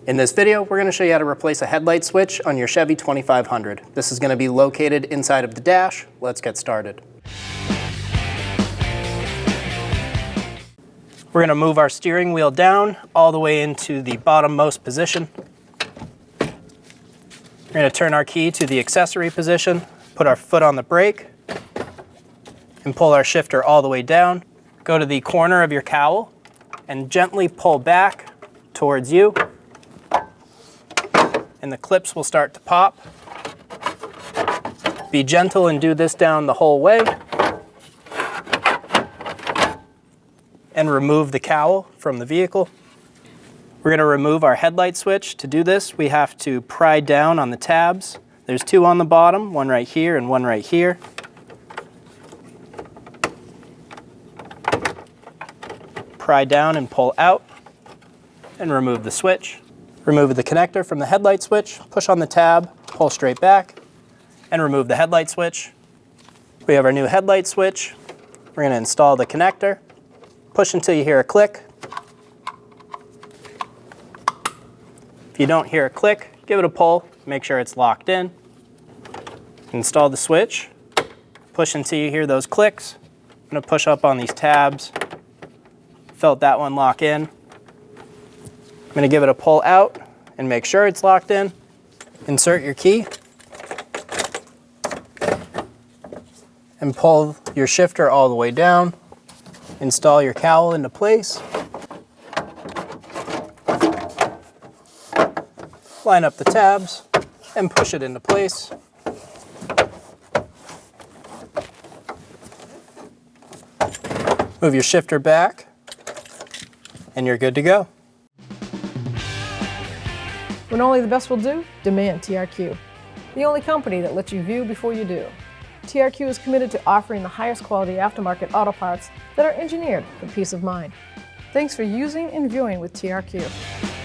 In this video, we're going to show you how to replace a headlight switch on your Chevy 2500. This is going to be located inside of the dash. Let's get started. We're going to move our steering wheel down all the way into the bottommost position. We're going to turn our key to the accessory position, put our foot on the brake, and pull our shifter all the way down. Go to the corner of your cowl and gently pull back towards you. And the clips will start to pop. Be gentle and do this down the whole way. And remove the cowl from the vehicle. We're going to remove our headlight switch. To do this, we have to pry down on the tabs. There's two on the bottom, one right here and one right here. Pry down and pull out, and remove the switch. Remove the connector from the headlight switch, push on the tab, pull straight back, and remove the headlight switch. We have our new headlight switch. We're going to install the connector. Push until you hear a click. If you don't hear a click, give it a pull, make sure it's locked in. Install the switch. Push until you hear those clicks. I'm going to push up on these tabs. Felt that one lock in. I'm going to give it a pull out and make sure it's locked in. Insert your key and pull your shifter all the way down. Install your cowl into place. Line up the tabs and push it into place. Move your shifter back and you're good to go. When only the best will do, demand TRQ. The only company that lets you view before you do. TRQ is committed to offering the highest quality aftermarket auto parts that are engineered for peace of mind. Thanks for using and viewing with TRQ.